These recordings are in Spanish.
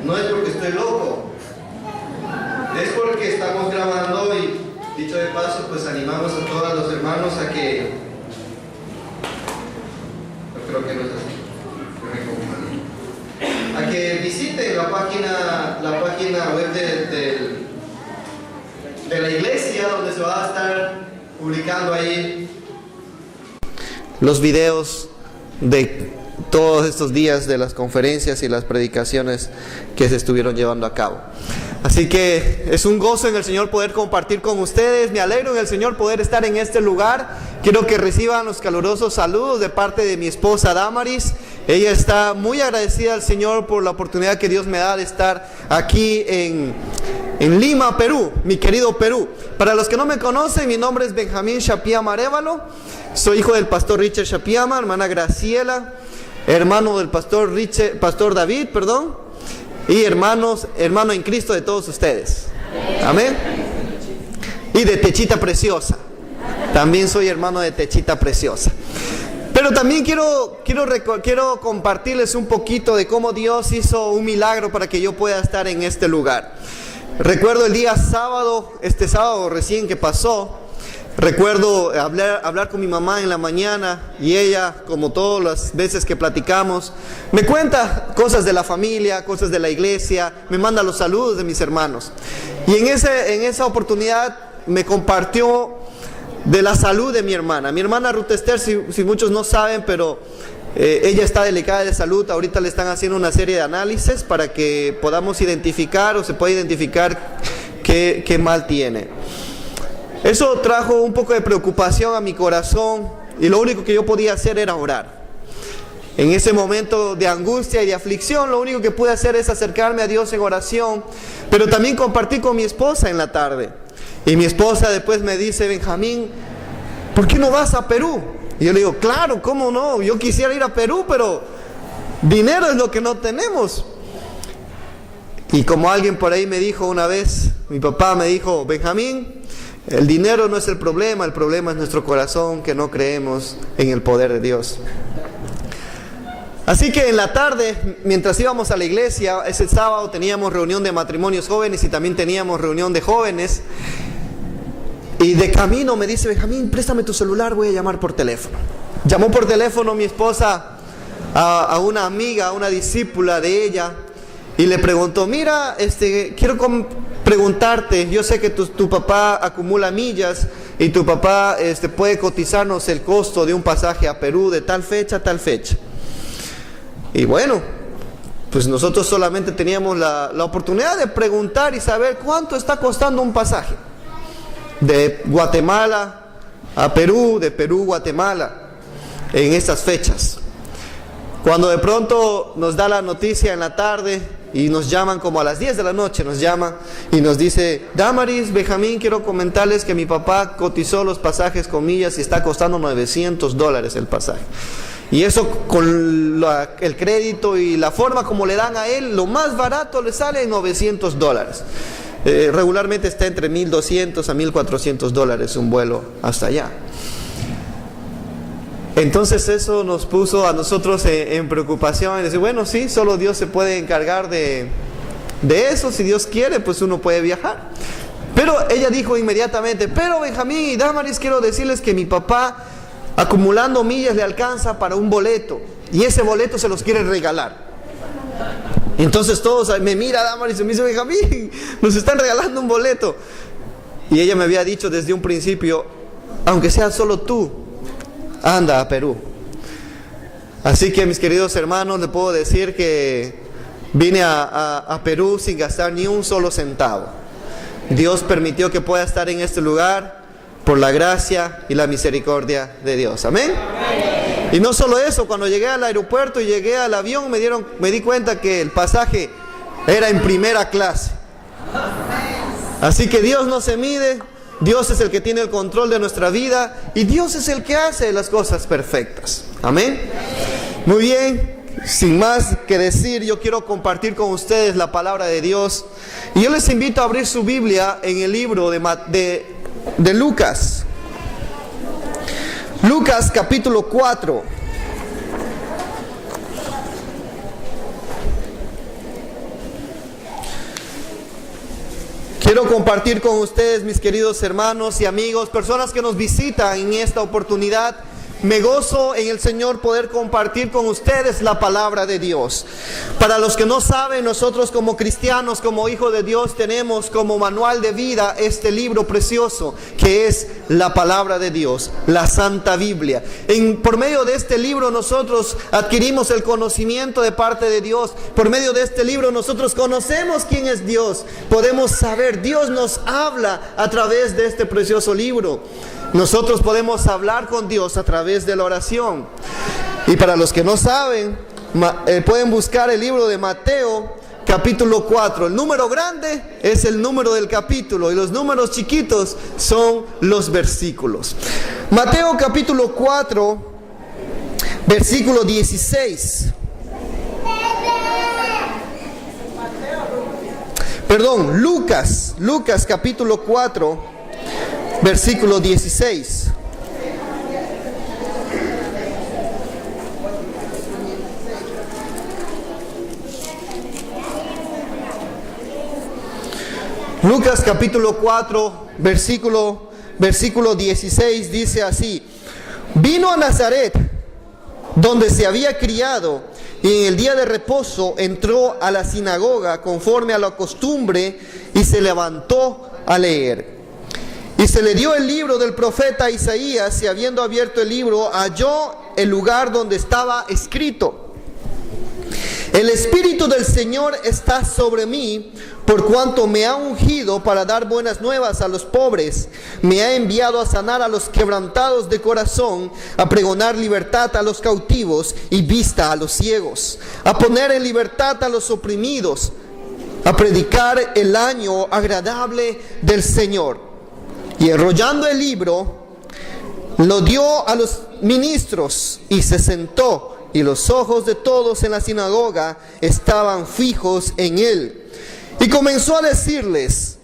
no es porque estoy loco, es porque estamos grabando y, dicho de paso, pues animamos a todos los hermanos a que... Yo creo que no es así. A que visiten la página web de la iglesia, donde se va a estar publicando ahí los videos de todos estos días de las conferencias y las predicaciones que se estuvieron llevando a cabo. Así que es un gozo en el Señor poder compartir con ustedes. Me alegro en el Señor poder estar en este lugar. Quiero que reciban los calurosos saludos de parte de mi esposa Damaris. Ella está muy agradecida al Señor por la oportunidad que Dios me da de estar aquí en Lima, Perú, mi querido Perú. Para los que no me conocen, mi nombre es Benjamín Shapiama Arévalo. Soy hijo del pastor Richard Shapiama, hermana Graciela, hermano del pastor David, y hermano en Cristo de todos ustedes. Amén. Y de Techita Preciosa. También soy hermano de Techita Preciosa. Pero también quiero compartirles un poquito de cómo Dios hizo un milagro para que yo pueda estar en este lugar. Recuerdo el día sábado, este sábado recién que pasó, recuerdo hablar con mi mamá en la mañana y ella, como todas las veces que platicamos, me cuenta cosas de la familia, cosas de la iglesia, me manda los saludos de mis hermanos. Y en esa oportunidad me compartió de la salud de mi hermana. Mi hermana Ruth Esther, si muchos no saben, pero ella está delicada de salud. Ahorita le están haciendo una serie de análisis para que podamos identificar o se pueda identificar qué mal tiene. Eso trajo un poco de preocupación a mi corazón y lo único que yo podía hacer era orar. En ese momento de angustia y de aflicción, lo único que pude hacer es acercarme a Dios en oración, pero también compartí con mi esposa en la tarde. Y mi esposa después me dice: Benjamín, ¿por qué no vas a Perú? Y yo le digo: claro, ¿cómo no? Yo quisiera ir a Perú, pero dinero es lo que no tenemos. Y como alguien por ahí me dijo una vez, mi papá me dijo: Benjamín, el dinero no es el problema es nuestro corazón, que no creemos en el poder de Dios. Así que en la tarde, mientras íbamos a la iglesia, ese sábado teníamos reunión de matrimonios jóvenes y también teníamos reunión de jóvenes. Y de camino me dice: Benjamín, préstame tu celular, voy a llamar por teléfono. Llamó por teléfono mi esposa a una amiga, a una discípula de ella, y le preguntó: mira, quiero preguntarte, yo sé que tu papá acumula millas y tu papá puede cotizarnos el costo de un pasaje a Perú de tal fecha a tal fecha. Y bueno, pues nosotros solamente teníamos la oportunidad de preguntar y saber cuánto está costando un pasaje de Guatemala a Perú, de Perú a Guatemala, en estas fechas. Cuando de pronto nos da la noticia en la tarde y nos llaman como a las 10 de la noche, nos llama y nos dice: Damaris, Benjamín, quiero comentarles que mi papá cotizó los pasajes con millas y está costando $900 el pasaje. Y eso con el crédito y la forma como le dan a él, lo más barato le sale en $900. Regularmente está entre $1,200 a $1,400 un vuelo hasta allá. Entonces eso nos puso a nosotros en preocupación, y decir: bueno, sí, solo Dios se puede encargar de eso. Si Dios quiere, pues uno puede viajar. Pero ella dijo inmediatamente: pero Benjamín y Damaris, quiero decirles que mi papá, acumulando millas, le alcanza para un boleto, y ese boleto se los quiere regalar. Entonces todos me mira Damaris y me dice: Benjamín, nos están regalando un boleto. Y ella me había dicho desde un principio: aunque sea solo tú, anda a Perú. Así que, mis queridos hermanos, les puedo decir que vine a Perú sin gastar ni un solo centavo. Dios permitió que pueda estar en este lugar por la gracia y la misericordia de Dios. Amén. Y no solo eso, cuando llegué al aeropuerto y llegué al avión, me di cuenta que el pasaje era en primera clase. Así que Dios no se mide, Dios es el que tiene el control de nuestra vida y Dios es el que hace las cosas perfectas. Amén. Muy bien, sin más que decir, yo quiero compartir con ustedes la palabra de Dios. Y yo les invito a abrir su Biblia en el libro de Lucas. Lucas capítulo 4. Quiero compartir con ustedes, mis queridos hermanos y amigos, personas que nos visitan en esta oportunidad. Me gozo en el Señor poder compartir con ustedes la palabra de Dios. Para los que no saben, nosotros como cristianos, como hijos de Dios, tenemos como manual de vida este libro precioso que es la palabra de Dios, la Santa Biblia. Por medio de este libro nosotros adquirimos el conocimiento de parte de Dios. Por medio de este libro nosotros conocemos quién es Dios. Podemos saber, Dios nos habla a través de este precioso libro. Nosotros podemos hablar con Dios a través de la oración. Y para los que no saben, pueden buscar el libro de Mateo, capítulo 4. El número grande es el número del capítulo y los números chiquitos son los versículos. Mateo capítulo 4, versículo 16. Perdón, Lucas capítulo 4. Versículo 16. Lucas capítulo 4, versículo 16 dice así: vino a Nazaret, donde se había criado, y en el día de reposo entró a la sinagoga conforme a la costumbre y se levantó a leer. Y se le dio el libro del profeta Isaías, y habiendo abierto el libro, halló el lugar donde estaba escrito: el Espíritu del Señor está sobre mí, por cuanto me ha ungido para dar buenas nuevas a los pobres. Me ha enviado a sanar a los quebrantados de corazón, a pregonar libertad a los cautivos y vista a los ciegos, a poner en libertad a los oprimidos, a predicar el año agradable del Señor. Y enrollando el libro, lo dio a los ministros y se sentó, y los ojos de todos en la sinagoga estaban fijos en él. Y comenzó a decirles: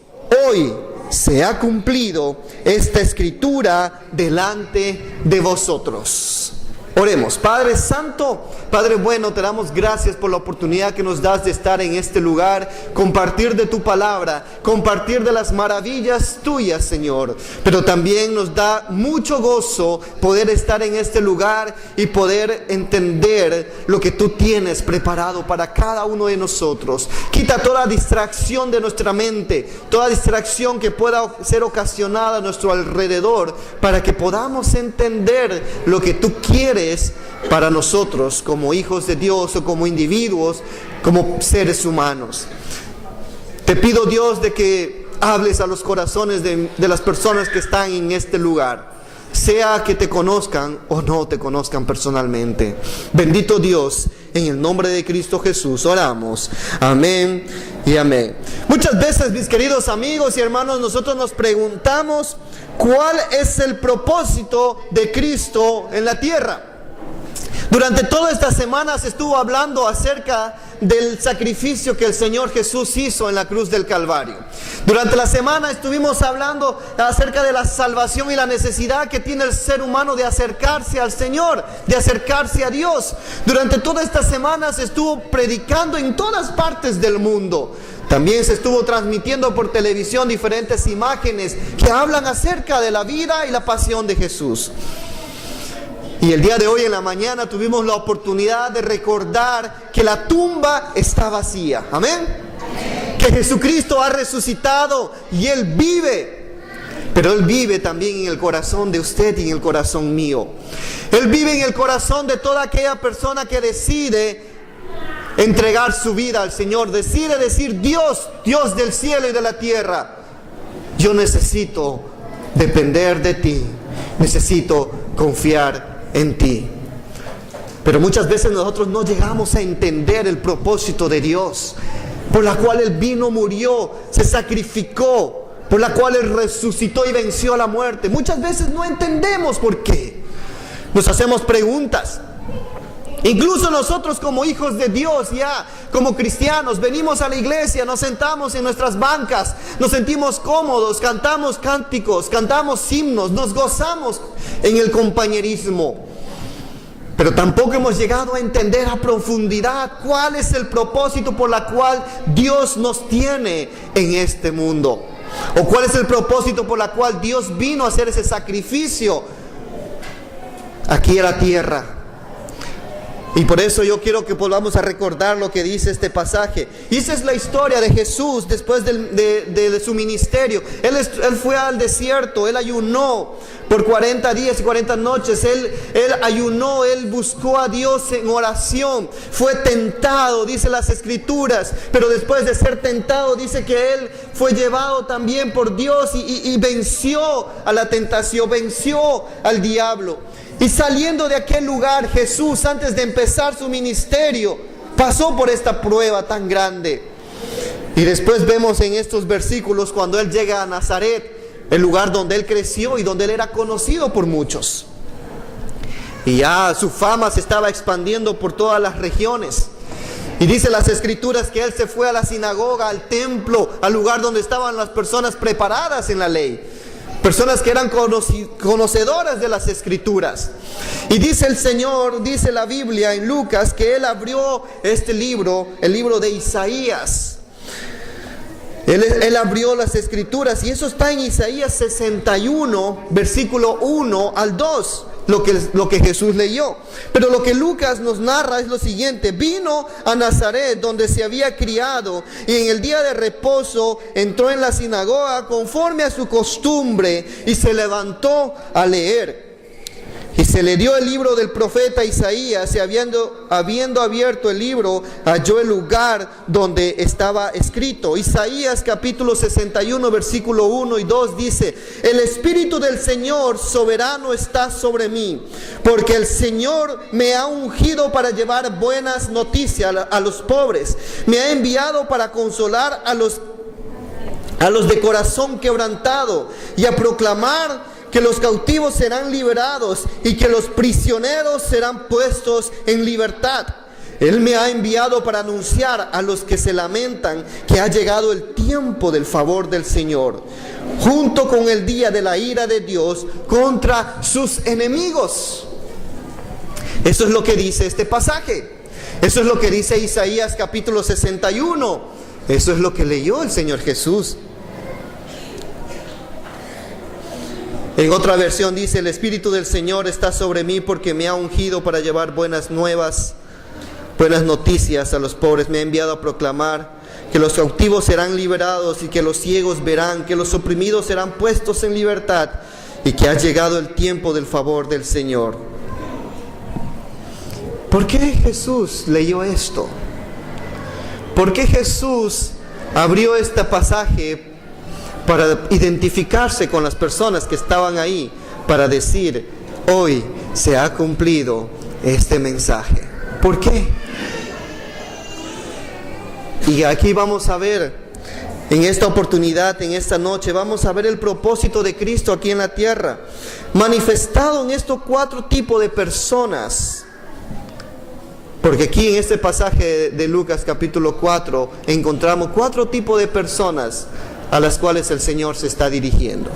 hoy se ha cumplido esta escritura delante de vosotros. Oremos. Padre Santo, Padre bueno, te damos gracias por la oportunidad que nos das de estar en este lugar, compartir de tu palabra, compartir de las maravillas tuyas, Señor. Pero también nos da mucho gozo poder estar en este lugar y poder entender lo que tú tienes preparado para cada uno de nosotros. Quita toda distracción de nuestra mente, toda distracción que pueda ser ocasionada a nuestro alrededor, para que podamos entender lo que tú quieres para nosotros como hijos de Dios o como individuos, como seres humanos. Te pido, Dios, de que hables a los corazones de las personas que están en este lugar, sea que te conozcan o no te conozcan personalmente. Bendito Dios, en el nombre de Cristo Jesús oramos. Amén y amén. Muchas veces, mis queridos amigos y hermanos, nosotros nos preguntamos cuál es el propósito de Cristo en la tierra. Durante toda esta semana se estuvo hablando acerca del sacrificio que el Señor Jesús hizo en la cruz del Calvario. Durante la semana estuvimos hablando acerca de la salvación y la necesidad que tiene el ser humano de acercarse al Señor, de acercarse a Dios. Durante toda esta semana se estuvo predicando en todas partes del mundo. También se estuvo transmitiendo por televisión diferentes imágenes que hablan acerca de la vida y la pasión de Jesús. Y el día de hoy en la mañana tuvimos la oportunidad de recordar que la tumba está vacía. Amén. Que Jesucristo ha resucitado y Él vive. Pero Él vive también en el corazón de usted y en el corazón mío. Él vive en el corazón de toda aquella persona que decide entregar su vida al Señor. Decide decir: Dios, Dios del cielo y de la tierra, yo necesito depender de ti. Necesito confiar en ti. Pero muchas veces nosotros no llegamos a entender el propósito de Dios, por la cual Él vino, murió, se sacrificó, por la cual Él resucitó y venció a la muerte. Muchas veces no entendemos por qué. Nos hacemos preguntas. Incluso nosotros como hijos de Dios, ya como cristianos, venimos a la iglesia, nos sentamos en nuestras bancas, nos sentimos cómodos, cantamos cánticos, cantamos himnos, nos gozamos en el compañerismo. Pero tampoco hemos llegado a entender a profundidad cuál es el propósito por la cual Dios nos tiene en este mundo. ¿O cuál es el propósito por el cual Dios vino a hacer ese sacrificio aquí en la tierra? Y por eso yo quiero que volvamos a recordar lo que dice este pasaje. Y esa es la historia de Jesús después de su ministerio. Él fue al desierto, Él ayunó por 40 días y 40 noches. Él ayunó, Él buscó a Dios en oración. Fue tentado, dice las Escrituras. Pero después de ser tentado, dice que Él fue llevado también por Dios y venció a la tentación, venció al diablo. Y saliendo de aquel lugar, Jesús, antes de empezar su ministerio, pasó por esta prueba tan grande. Y después vemos en estos versículos cuando Él llega a Nazaret, el lugar donde Él creció y donde Él era conocido por muchos. Y ya su fama se estaba expandiendo por todas las regiones. Y dice las Escrituras que Él se fue a la sinagoga, al templo, al lugar donde estaban las personas preparadas en la ley. Personas que eran conocedoras de las Escrituras. Y dice el Señor, dice la Biblia en Lucas, que Él abrió este libro, el libro de Isaías. Él abrió las Escrituras y eso está en Isaías 61, versículo 1 al 2. Lo que Jesús leyó. Pero lo que Lucas nos narra es lo siguiente: vino a Nazaret, donde se había criado, y en el día de reposo entró en la sinagoga conforme a su costumbre y se levantó a leer. Y se le dio el libro del profeta Isaías, y habiendo abierto el libro, halló el lugar donde estaba escrito. Isaías capítulo 61, versículo 1 y 2 dice: el Espíritu del Señor soberano está sobre mí, porque el Señor me ha ungido para llevar buenas noticias a los pobres. Me ha enviado para consolar a los de corazón quebrantado, y a proclamar que los cautivos serán liberados y que los prisioneros serán puestos en libertad. Él me ha enviado para anunciar a los que se lamentan que ha llegado el tiempo del favor del Señor, junto con el día de la ira de Dios contra sus enemigos. Eso es lo que dice este pasaje. Eso es lo que dice Isaías capítulo 61. Eso es lo que leyó el Señor Jesús. En otra versión dice: el Espíritu del Señor está sobre mí porque me ha ungido para llevar buenas nuevas, buenas noticias a los pobres. Me ha enviado a proclamar que los cautivos serán liberados y que los ciegos verán, que los oprimidos serán puestos en libertad y que ha llegado el tiempo del favor del Señor. ¿Por qué Jesús leyó esto? ¿Por qué Jesús abrió este pasaje para identificarse con las personas que estaban ahí, para decir: hoy se ha cumplido este mensaje? ¿Por qué? Y aquí vamos a ver, en esta oportunidad, en esta noche, vamos a ver el propósito de Cristo aquí en la tierra, manifestado en estos 4 tipos de personas. Porque aquí en este pasaje de Lucas capítulo 4 encontramos 4 tipos de personas a las cuales el Señor se está dirigiendo.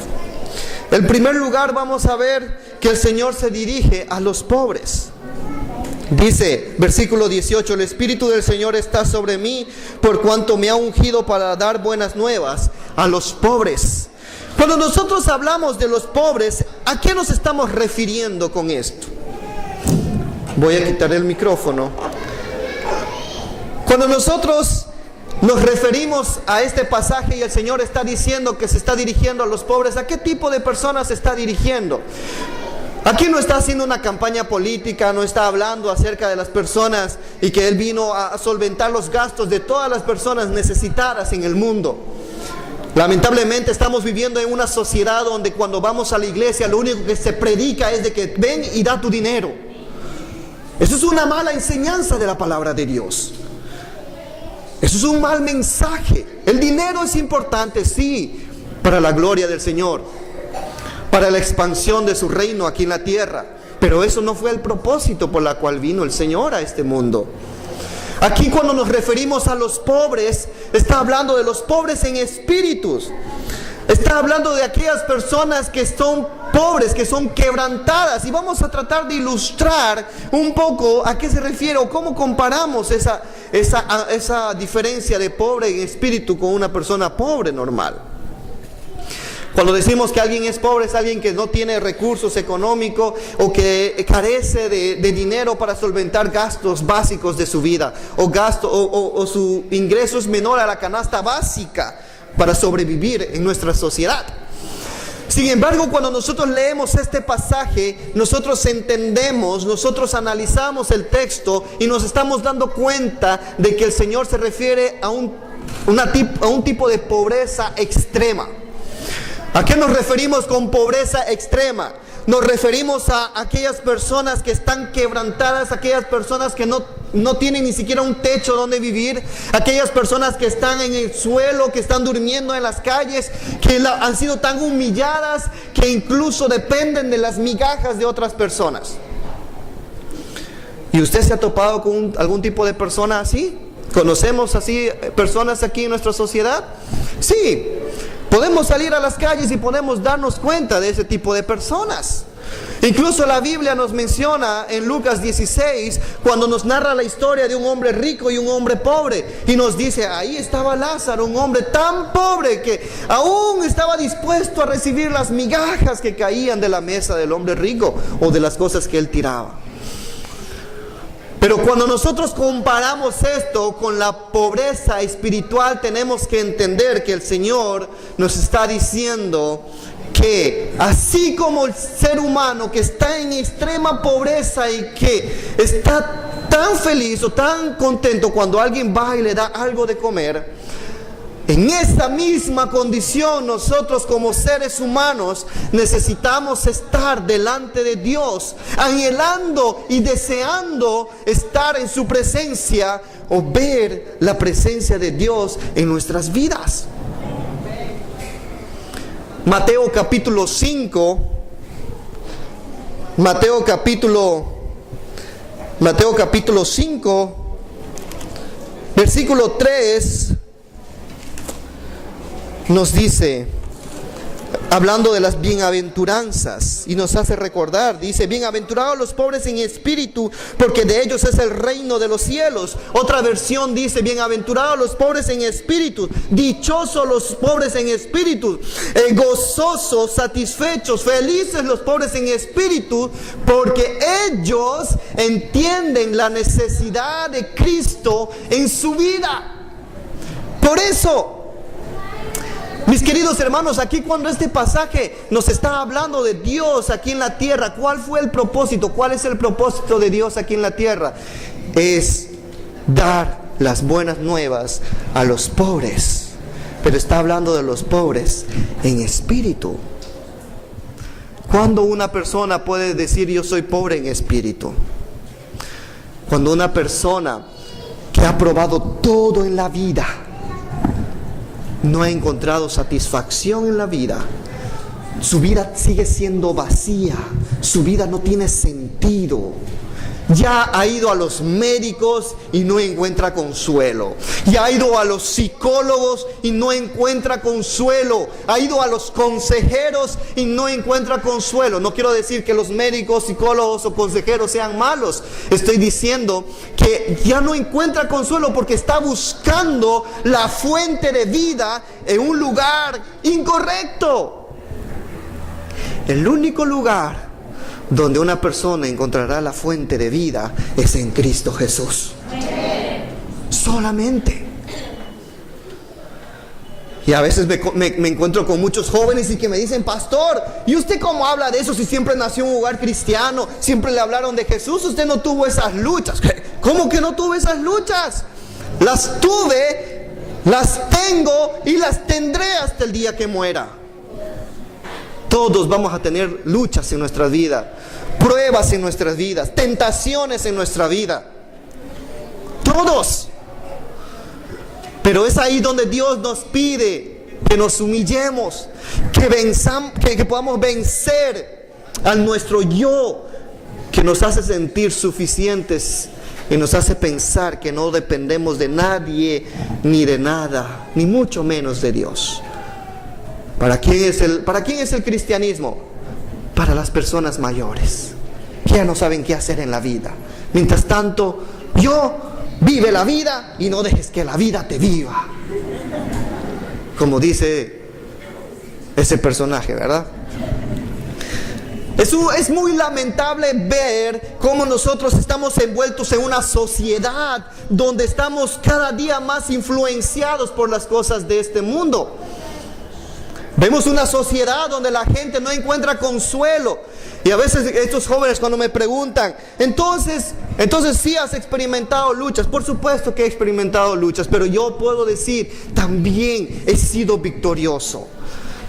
En primer lugar, vamos a ver que el Señor se dirige a los pobres. Dice, versículo 18: el Espíritu del Señor está sobre mí, por cuanto me ha ungido para dar buenas nuevas a los pobres. Cuando nosotros hablamos de los pobres, ¿a qué nos estamos refiriendo con esto? Voy a quitar el micrófono. Cuando nosotros nos referimos a este pasaje y el Señor está diciendo que se está dirigiendo a los pobres, ¿a qué tipo de personas se está dirigiendo? Aquí no está haciendo una campaña política, no está hablando acerca de las personas y que Él vino a solventar los gastos de todas las personas necesitadas en el mundo. Lamentablemente estamos viviendo en una sociedad donde cuando vamos a la iglesia lo único que se predica es de que ven y da tu dinero. Eso es una mala enseñanza de la palabra de Dios. Eso es un mal mensaje. El dinero es importante, sí, para la gloria del Señor, para la expansión de su reino aquí en la tierra, pero eso no fue el propósito por la cual vino el Señor a este mundo. Aquí cuando nos referimos a los pobres, está hablando de los pobres en espíritus. Está hablando de aquellas personas que son pobres, que son quebrantadas. Y vamos a tratar de ilustrar un poco a qué se refiere o cómo comparamos esa diferencia de pobre en espíritu con una persona pobre normal. Cuando decimos que alguien es pobre, es alguien que no tiene recursos económicos o que carece de dinero para solventar gastos básicos de su vida, o su ingreso es menor a la canasta básica para sobrevivir en nuestra sociedad. Sin embargo, cuando nosotros leemos este pasaje, nosotros entendemos, nosotros analizamos el texto y nos estamos dando cuenta de que el Señor se refiere a un tipo de pobreza extrema. ¿A qué nos referimos con pobreza extrema? Nos referimos a aquellas personas que están quebrantadas, aquellas personas que no tienen ni siquiera un techo donde vivir, aquellas personas que están en el suelo, que están durmiendo en las calles, que han sido tan humilladas que incluso dependen de las migajas de otras personas. ¿Y usted se ha topado con algún tipo de persona así? ¿Conocemos así personas aquí en nuestra sociedad? Sí. Podemos salir a las calles y podemos darnos cuenta de ese tipo de personas. Incluso la Biblia nos menciona en Lucas 16, cuando nos narra la historia de un hombre rico y un hombre pobre, y nos dice, ahí estaba Lázaro, un hombre tan pobre que aún estaba dispuesto a recibir las migajas que caían de la mesa del hombre rico o de las cosas que él tiraba. Pero cuando nosotros comparamos esto con la pobreza espiritual, tenemos que entender que el Señor nos está diciendo que así como el ser humano que está en extrema pobreza y que está tan feliz o tan contento cuando alguien va y le da algo de comer, en esa misma condición nosotros como seres humanos necesitamos estar delante de Dios, anhelando y deseando estar en su presencia o ver la presencia de Dios en nuestras vidas. Mateo capítulo 5, Mateo capítulo 5, versículo 3, nos dice, hablando de las bienaventuranzas, y nos hace recordar, dice, bienaventurados los pobres en espíritu, porque de ellos es el reino de los cielos. Otra versión dice, bienaventurados los pobres en espíritu, dichosos los pobres en espíritu, gozosos, satisfechos, felices los pobres en espíritu, porque ellos entienden la necesidad de Cristo en su vida. Por eso, mis queridos hermanos, aquí cuando este pasaje nos está hablando de Dios aquí en la tierra, ¿cuál fue el propósito? ¿Cuál es el propósito de Dios aquí en la tierra? Es dar las buenas nuevas a los pobres. Pero está hablando de los pobres en espíritu. ¿Cuándo una persona puede decir yo soy pobre en espíritu? Cuando una persona que ha probado todo en la vida no ha encontrado satisfacción en la vida, su vida sigue siendo vacía, su vida no tiene sentido. Ya ha ido a los médicos y no encuentra consuelo. Ya ha ido a los psicólogos y no encuentra consuelo. Ha ido a los consejeros y no encuentra consuelo. No quiero decir que los médicos, psicólogos o consejeros sean malos. Estoy diciendo que ya no encuentra consuelo porque está buscando la fuente de vida en un lugar incorrecto. El único lugar donde una persona encontrará la fuente de vida es en Cristo Jesús. Solamente. Y a veces me encuentro con muchos jóvenes y que me dicen, pastor, ¿y usted cómo habla de eso si siempre nació en un hogar cristiano? Siempre le hablaron de Jesús, usted no tuvo esas luchas. ¿Cómo que no tuve esas luchas? Las tuve, las tengo y las tendré hasta el día que muera. Todos vamos a tener luchas en nuestra vida, pruebas en nuestras vidas, tentaciones en nuestra vida. Todos. Pero es ahí donde Dios nos pide que nos humillemos, que podamos vencer a nuestro yo, que nos hace sentir suficientes y nos hace pensar que no dependemos de nadie ni de nada, ni mucho menos de Dios. ¿Para quién es el cristianismo? Para las personas mayores, que ya no saben qué hacer en la vida. Mientras tanto, vive la vida y no dejes que la vida te viva. Como dice ese personaje, ¿verdad? Es muy lamentable ver cómo nosotros estamos envueltos en una sociedad donde estamos cada día más influenciados por las cosas de este mundo. Vemos una sociedad donde la gente no encuentra consuelo. Y a veces estos jóvenes cuando me preguntan, entonces sí has experimentado luchas. Por supuesto que he experimentado luchas, pero yo puedo decir, también he sido victorioso.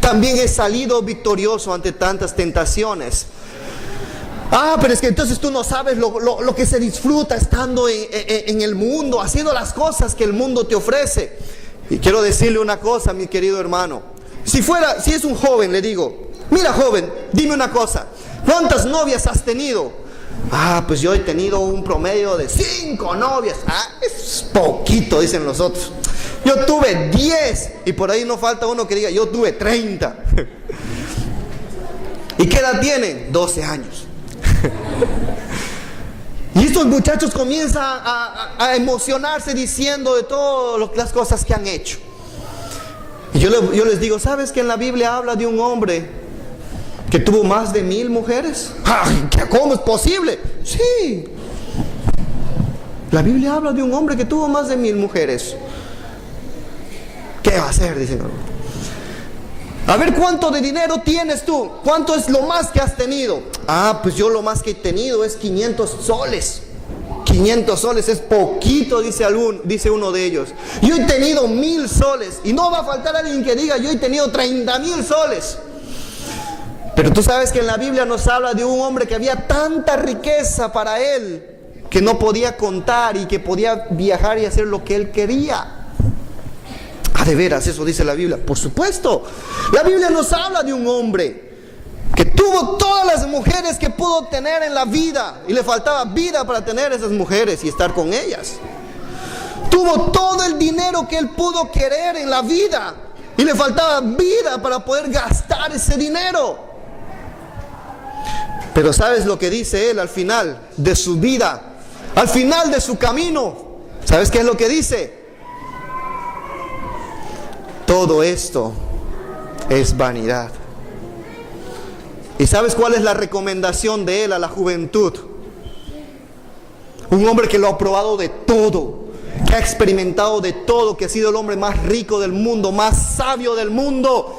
También he salido victorioso ante tantas tentaciones. Pero es que entonces tú no sabes lo que se disfruta estando en el mundo, haciendo las cosas que el mundo te ofrece. Y quiero decirle una cosa, mi querido hermano. Si es un joven, le digo, mira joven, dime una cosa, ¿cuántas novias has tenido? Pues yo he tenido un promedio de 5 novias. Es poquito, dicen los otros. Yo tuve 10 y por ahí no falta uno que diga, yo tuve 30. ¿Y qué edad tienen? 12 años. Y estos muchachos comienzan a emocionarse diciendo de todas las cosas que han hecho. Y yo les digo, ¿sabes que en la Biblia habla de un hombre que tuvo más de 1000 mujeres? ¿Cómo es posible? Sí. La Biblia habla de un hombre que tuvo más de 1000 mujeres. ¿Qué va a hacer? Dicen. A ver, ¿cuánto de dinero tienes tú? ¿Cuánto es lo más que has tenido? Pues yo lo más que he tenido es 500 soles. 500 soles es poquito, dice uno de ellos. Yo he tenido 1000 soles. Y no va a faltar alguien que diga, yo he tenido 30,000 soles. Pero tú sabes que en la Biblia nos habla de un hombre que había tanta riqueza para él, que no podía contar y que podía viajar y hacer lo que él quería. ¿De veras eso dice la Biblia? Por supuesto. La Biblia nos habla de un hombre que tuvo todas las mujeres que pudo tener en la vida y le faltaba vida para tener esas mujeres y estar con ellas. Tuvo todo el dinero que él pudo querer en la vida y le faltaba vida para poder gastar ese dinero. Pero ¿sabes lo que dice él al final de su vida? Al final de su camino, ¿sabes qué es lo que dice? Todo esto es vanidad. ¿Y sabes cuál es la recomendación de él a la juventud? Un hombre que lo ha probado de todo, que ha experimentado de todo, que ha sido el hombre más rico del mundo, más sabio del mundo.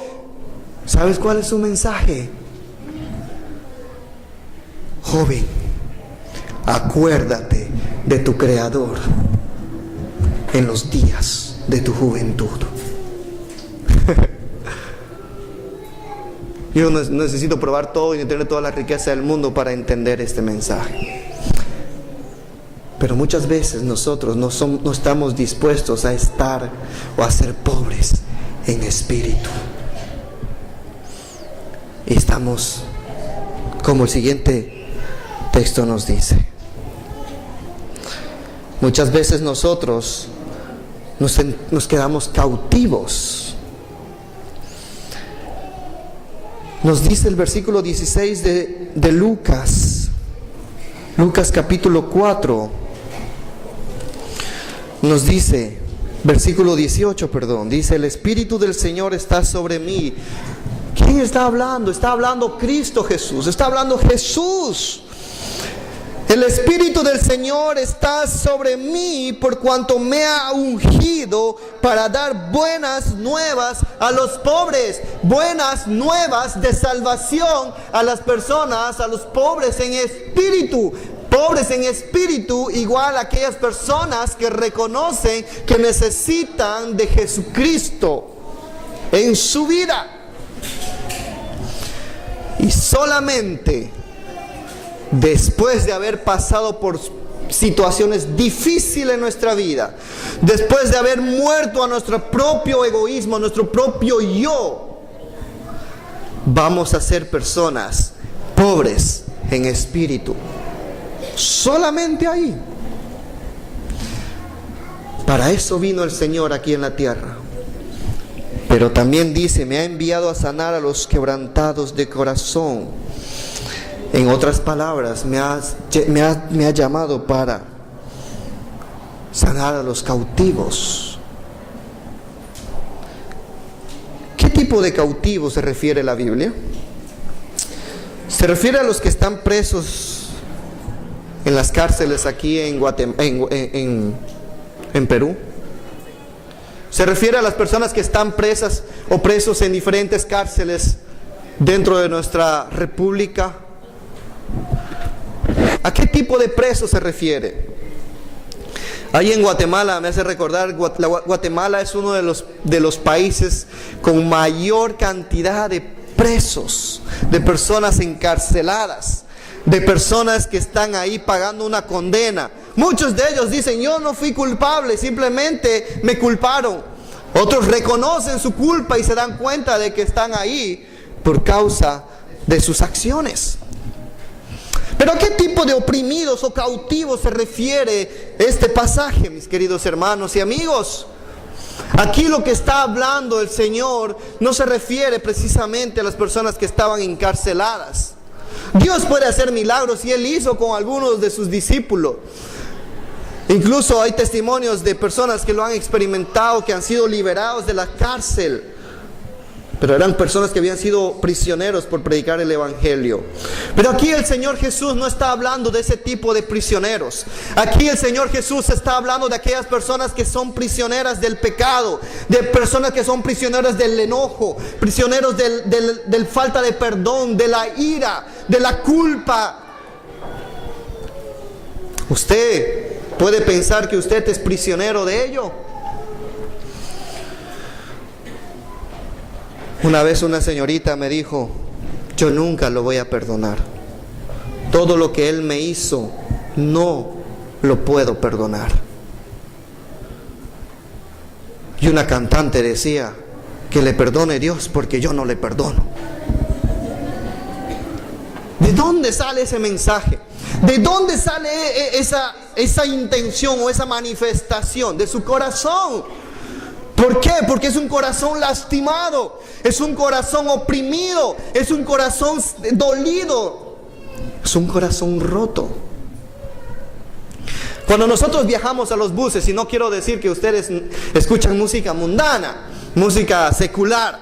¿Sabes cuál es su mensaje? Joven, acuérdate de tu Creador en los días de tu juventud. Yo no necesito probar todo y tener toda la riqueza del mundo para entender este mensaje. Pero muchas veces nosotros no estamos dispuestos a estar o a ser pobres en espíritu. Y estamos, como el siguiente texto nos dice, muchas veces nosotros nos quedamos cautivos. Nos dice el versículo 16 de Lucas capítulo 4. Nos dice, versículo 18, dice, el Espíritu del Señor está sobre mí. ¿Quién está hablando? Está hablando Cristo Jesús, está hablando Jesús. El Espíritu del Señor está sobre mí por cuanto me ha ungido para dar buenas nuevas a los pobres, buenas nuevas de salvación a las personas, a los pobres en espíritu. Pobres en espíritu, igual a aquellas personas que reconocen que necesitan de Jesucristo en su vida. Y solamente después de haber pasado por situaciones difíciles en nuestra vida, después de haber muerto a nuestro propio egoísmo, a nuestro propio yo, vamos a ser personas pobres en espíritu. Solamente ahí. Para eso vino el Señor aquí en la tierra. Pero también dice, me ha enviado a sanar a los quebrantados de corazón. En otras palabras, me ha llamado para sanar a los cautivos. ¿Qué tipo de cautivos se refiere la Biblia? Se refiere a los que están presos en las cárceles aquí en Perú. Se refiere a las personas que están presas o presos en diferentes cárceles dentro de nuestra república. ¿A qué tipo de presos se refiere? Ahí en Guatemala, me hace recordar, Guatemala es uno de los países con mayor cantidad de presos, de personas encarceladas, de personas que están ahí pagando una condena. Muchos de ellos dicen: yo no fui culpable, simplemente me culparon. Otros reconocen su culpa y se dan cuenta de que están ahí por causa de sus acciones. Pero ¿a qué tipo de oprimidos o cautivos se refiere este pasaje, mis queridos hermanos y amigos? Aquí lo que está hablando el Señor no se refiere precisamente a las personas que estaban encarceladas. Dios puede hacer milagros, y Él hizo con algunos de sus discípulos. Incluso hay testimonios de personas que lo han experimentado, que han sido liberados de la cárcel, pero eran personas que habían sido prisioneros por predicar el Evangelio. Pero aquí el Señor Jesús no está hablando de ese tipo de prisioneros. Aquí el Señor Jesús está hablando de aquellas personas que son prisioneras del pecado, de personas que son prisioneras del enojo, prisioneros del falta de perdón, de la ira, de la culpa. Usted puede pensar que usted es prisionero de ello. Una vez una señorita me dijo: yo nunca lo voy a perdonar. Todo lo que él me hizo, no lo puedo perdonar. Y una cantante decía: que le perdone Dios porque yo no le perdono. ¿De dónde sale ese mensaje? ¿De dónde sale esa intención o esa manifestación? De su corazón. ¿Por qué? Porque es un corazón lastimado, es un corazón oprimido, es un corazón dolido, es un corazón roto. Cuando nosotros viajamos a los buses, y no quiero decir que ustedes escuchan música mundana, música secular,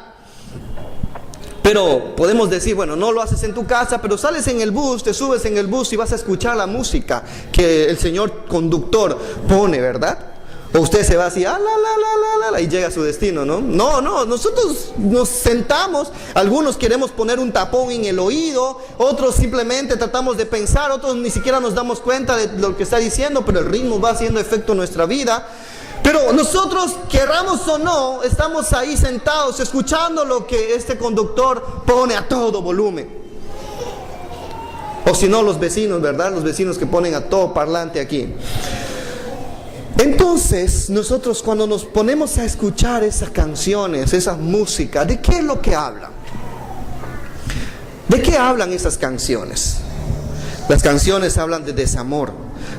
pero podemos decir, bueno, no lo haces en tu casa, pero sales en el bus, te subes en el bus y vas a escuchar la música que el señor conductor pone, ¿verdad? O usted se va así, y llega a su destino, ¿no? No, nosotros nos sentamos, algunos queremos poner un tapón en el oído, otros simplemente tratamos de pensar, otros ni siquiera nos damos cuenta de lo que está diciendo, pero el ritmo va haciendo efecto en nuestra vida. Pero nosotros, querramos o no, estamos ahí sentados escuchando lo que este conductor pone a todo volumen. O si no, los vecinos, ¿verdad? Los vecinos que ponen a todo parlante aquí. Entonces, nosotros cuando nos ponemos a escuchar esas canciones, esa música, ¿de qué es lo que hablan? ¿De qué hablan esas canciones? Las canciones hablan de desamor,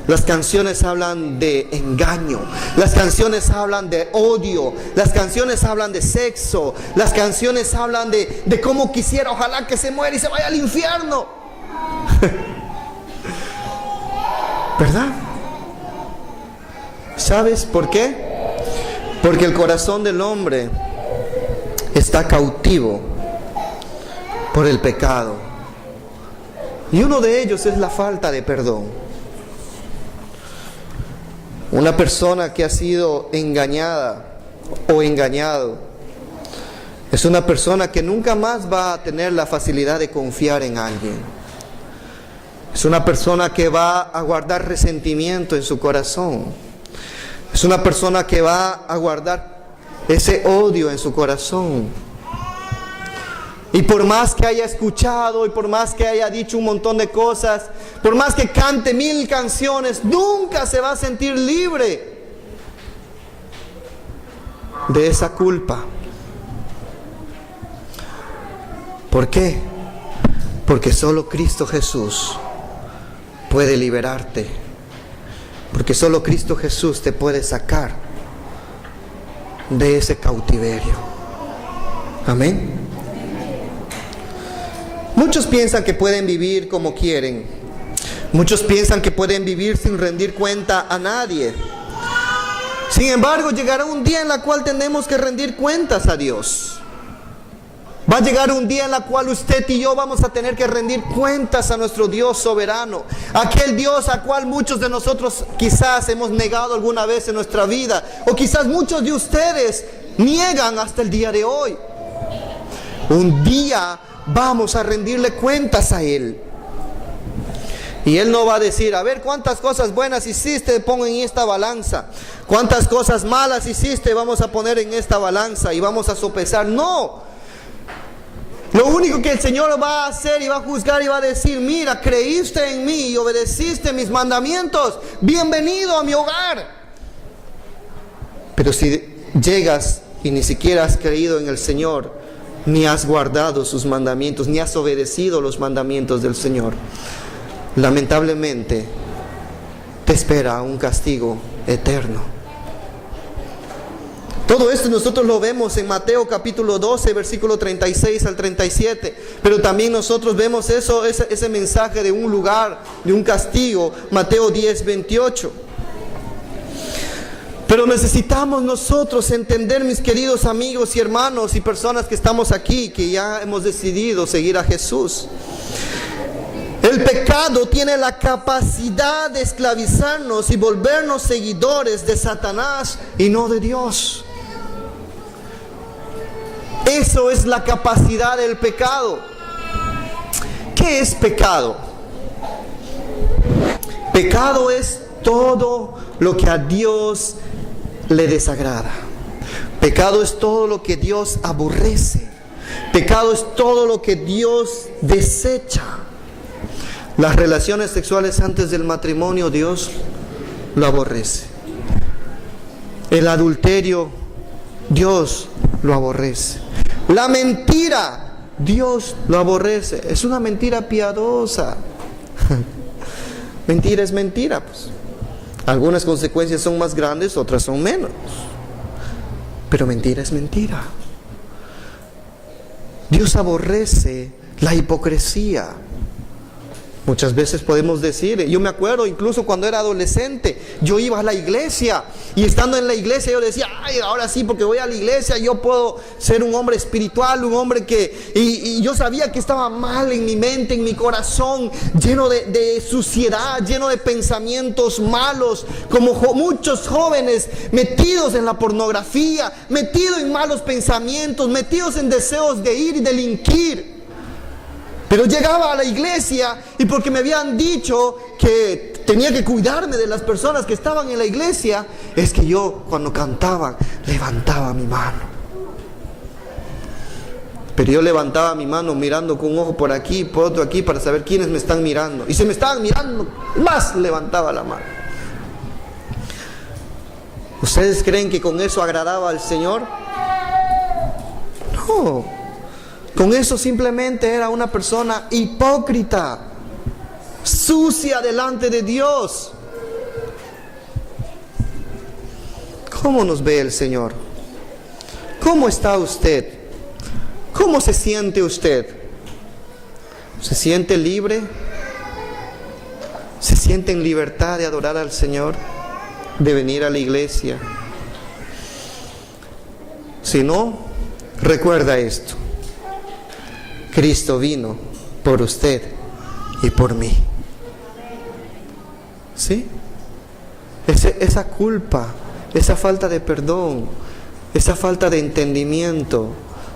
las canciones hablan de engaño, las canciones hablan de odio, las canciones hablan de sexo, las canciones hablan de cómo quisiera, ojalá que se muera y se vaya al infierno. ¿Verdad? ¿Sabes por qué? Porque el corazón del hombre está cautivo por el pecado. Y uno de ellos es la falta de perdón. Una persona que ha sido engañada o engañado es una persona que nunca más va a tener la facilidad de confiar en alguien. Es una persona que va a guardar resentimiento en su corazón. Es una persona que va a guardar ese odio en su corazón. Y por más que haya escuchado, y por más que haya dicho un montón de cosas, por más que cante 1000 canciones, nunca se va a sentir libre de esa culpa. ¿Por qué? Porque solo Cristo Jesús puede liberarte. Porque solo Cristo Jesús te puede sacar de ese cautiverio. Amén. Muchos piensan que pueden vivir como quieren. Muchos piensan que pueden vivir sin rendir cuenta a nadie. Sin embargo, llegará un día en el cual tenemos que rendir cuentas a Dios. Va a llegar un día en la cual usted y yo vamos a tener que rendir cuentas a nuestro Dios soberano. Aquel Dios a cual muchos de nosotros quizás hemos negado alguna vez en nuestra vida. O quizás muchos de ustedes niegan hasta el día de hoy. Un día vamos a rendirle cuentas a Él. Y Él no va a decir, a ver cuántas cosas buenas hiciste, pongo en esta balanza. Cuántas cosas malas hiciste, vamos a poner en esta balanza y vamos a sopesar. No. Lo único que el Señor va a hacer y va a juzgar y va a decir, mira, creíste en mí y obedeciste mis mandamientos, bienvenido a mi hogar. Pero si llegas y ni siquiera has creído en el Señor, ni has guardado sus mandamientos, ni has obedecido los mandamientos del Señor, lamentablemente te espera un castigo eterno. Todo esto nosotros lo vemos en Mateo capítulo 12, versículo 36 al 37. Pero también nosotros vemos ese mensaje de un lugar, de un castigo, Mateo 10, 28. Pero necesitamos nosotros entender, mis queridos amigos y hermanos y personas que estamos aquí, que ya hemos decidido seguir a Jesús. El pecado tiene la capacidad de esclavizarnos y volvernos seguidores de Satanás y no de Dios. Eso es la capacidad del pecado. ¿Qué es pecado? Pecado es todo lo que a Dios le desagrada. Pecado es todo lo que Dios aborrece. Pecado es todo lo que Dios desecha. Las relaciones sexuales antes del matrimonio, Dios lo aborrece. El adulterio, Dios lo aborrece. La mentira, Dios lo aborrece. Es una mentira piadosa. Mentira es mentira, pues. Algunas consecuencias son más grandes, otras son menos. Pero mentira es mentira. Dios aborrece la hipocresía. Muchas veces podemos decir, yo me acuerdo incluso cuando era adolescente, yo iba a la iglesia y estando en la iglesia yo decía, ay, ahora sí, porque voy a la iglesia yo puedo ser un hombre espiritual, un hombre que... Y yo sabía que estaba mal en mi mente, en mi corazón, lleno de suciedad, lleno de pensamientos malos, como muchos jóvenes metidos en la pornografía, metidos en malos pensamientos, metidos en deseos de ir y delinquir. Pero llegaba a la iglesia y porque me habían dicho que tenía que cuidarme de las personas que estaban en la iglesia, es que yo cuando cantaban levantaba mi mano. Pero yo levantaba mi mano mirando con un ojo por aquí, por otro aquí, para saber quiénes me están mirando. Y si me estaban mirando, más levantaba la mano. ¿Ustedes creen que con eso agradaba al Señor? No. Con eso simplemente era una persona hipócrita, sucia delante de Dios. ¿Cómo nos ve el Señor? ¿Cómo está usted? ¿Cómo se siente usted? ¿Se siente libre? ¿Se siente en libertad de adorar al Señor? ¿De venir a la iglesia? Si no, recuerda esto. Cristo vino por usted y por mí. ¿Sí? Esa culpa, esa falta de perdón, esa falta de entendimiento,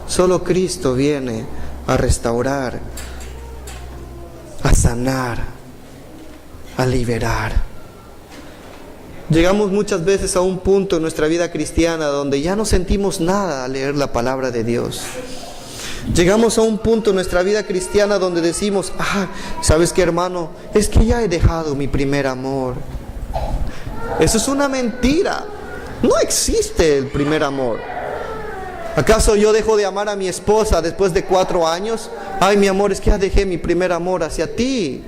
solo Cristo viene a restaurar, a sanar, a liberar. Llegamos muchas veces a un punto en nuestra vida cristiana donde ya no sentimos nada al leer la palabra de Dios. Llegamos a un punto en nuestra vida cristiana donde decimos, ¿sabes qué, hermano? Es que ya he dejado mi primer amor. Eso es una mentira. No existe el primer amor. ¿Acaso yo dejo de amar a mi esposa después de 4 años? Ay, mi amor, es que ya dejé mi primer amor hacia ti.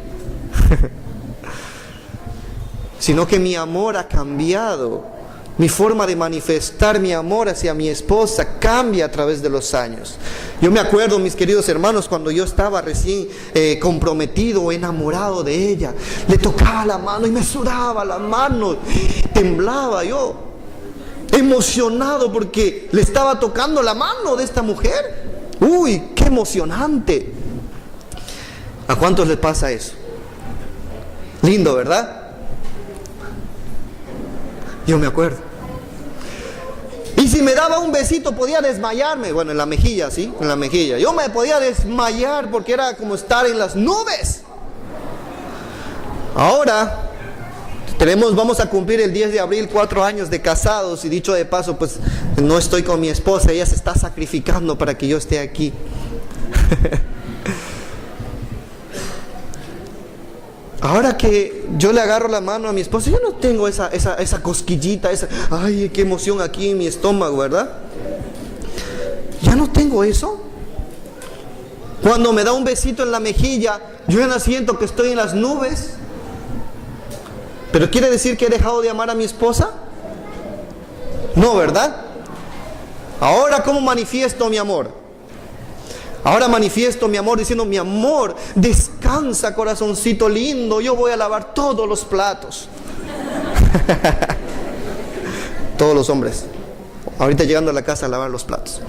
Sino que mi amor ha cambiado. Mi forma de manifestar mi amor hacia mi esposa cambia a través de los años. Yo me acuerdo, mis queridos hermanos, cuando yo estaba recién comprometido o enamorado de ella, le tocaba la mano y me sudaba la mano, temblaba yo, emocionado porque le estaba tocando la mano de esta mujer. Uy, qué emocionante. ¿A cuántos les pasa eso? Lindo, ¿verdad? Yo me acuerdo. Y si me daba un besito podía desmayarme. Bueno, en la mejilla, ¿sí? En la mejilla. Yo me podía desmayar porque era como estar en las nubes. Ahora vamos a cumplir el 10 de abril 4 años de casados. Y dicho de paso, pues no estoy con mi esposa. Ella se está sacrificando para que yo esté aquí. Ahora que yo le agarro la mano a mi esposa, yo no tengo esa cosquillita, ay, qué emoción aquí en mi estómago, ¿verdad? Ya no tengo eso. Cuando me da un besito en la mejilla, yo ya no siento que estoy en las nubes. ¿Pero quiere decir que he dejado de amar a mi esposa? No, ¿verdad? Ahora, ¿cómo manifiesto mi amor? Ahora manifiesto mi amor diciendo, mi amor, descansa, corazoncito lindo, yo voy a lavar todos los platos. Todos los hombres. Ahorita llegando a la casa a lavar los platos.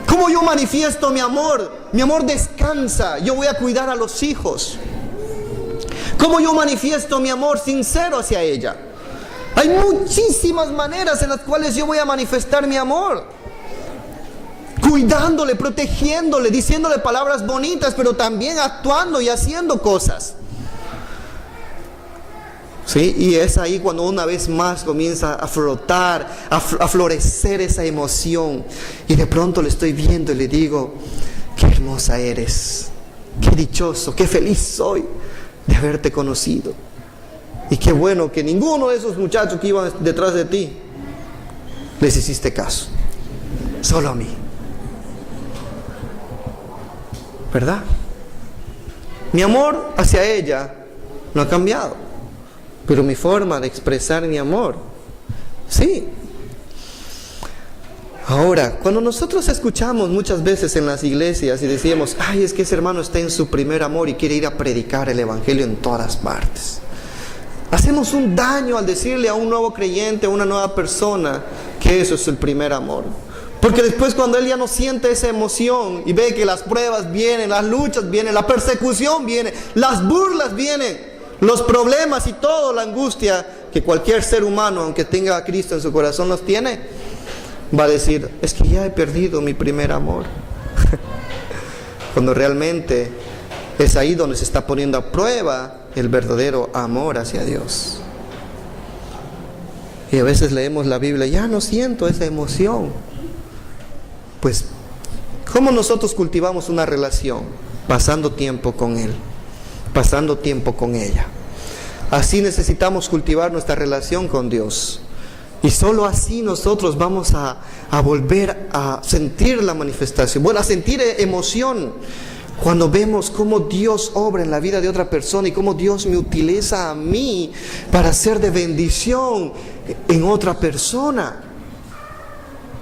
¿Cómo yo manifiesto mi amor? Mi amor descansa, yo voy a cuidar a los hijos. ¿Cómo yo manifiesto mi amor sincero hacia ella? Hay muchísimas maneras en las cuales yo voy a manifestar mi amor. Cuidándole, protegiéndole, diciéndole palabras bonitas, pero también actuando y haciendo cosas. ¿Sí? Y es ahí cuando una vez más comienza a flotar, a florecer esa emoción. Y de pronto le estoy viendo y le digo, qué hermosa eres, qué dichoso, qué feliz soy de haberte conocido. Y qué bueno que ninguno de esos muchachos que iban detrás de ti les hiciste caso, solo a mí. ¿Verdad? Mi amor hacia ella no ha cambiado, pero mi forma de expresar mi amor, sí. Ahora, cuando nosotros escuchamos muchas veces en las iglesias y decimos, ay, es que ese hermano está en su primer amor y quiere ir a predicar el evangelio en todas partes, hacemos un daño al decirle a un nuevo creyente, a una nueva persona, que eso es el primer amor. Porque después cuando él ya no siente esa emoción y ve que las pruebas vienen, las luchas vienen, la persecución viene, las burlas vienen, los problemas y todo, la angustia que cualquier ser humano, aunque tenga a Cristo en su corazón, los tiene, va a decir, es que ya he perdido mi primer amor. Cuando realmente es ahí donde se está poniendo a prueba el verdadero amor hacia Dios. Y a veces leemos la Biblia, ya no siento esa emoción. Pues, ¿cómo nosotros cultivamos una relación? Pasando tiempo con Él, pasando tiempo con ella. Así necesitamos cultivar nuestra relación con Dios. Y solo así nosotros vamos a volver a sentir la manifestación, bueno, a sentir emoción. Cuando vemos cómo Dios obra en la vida de otra persona y cómo Dios me utiliza a mí para ser de bendición en otra persona.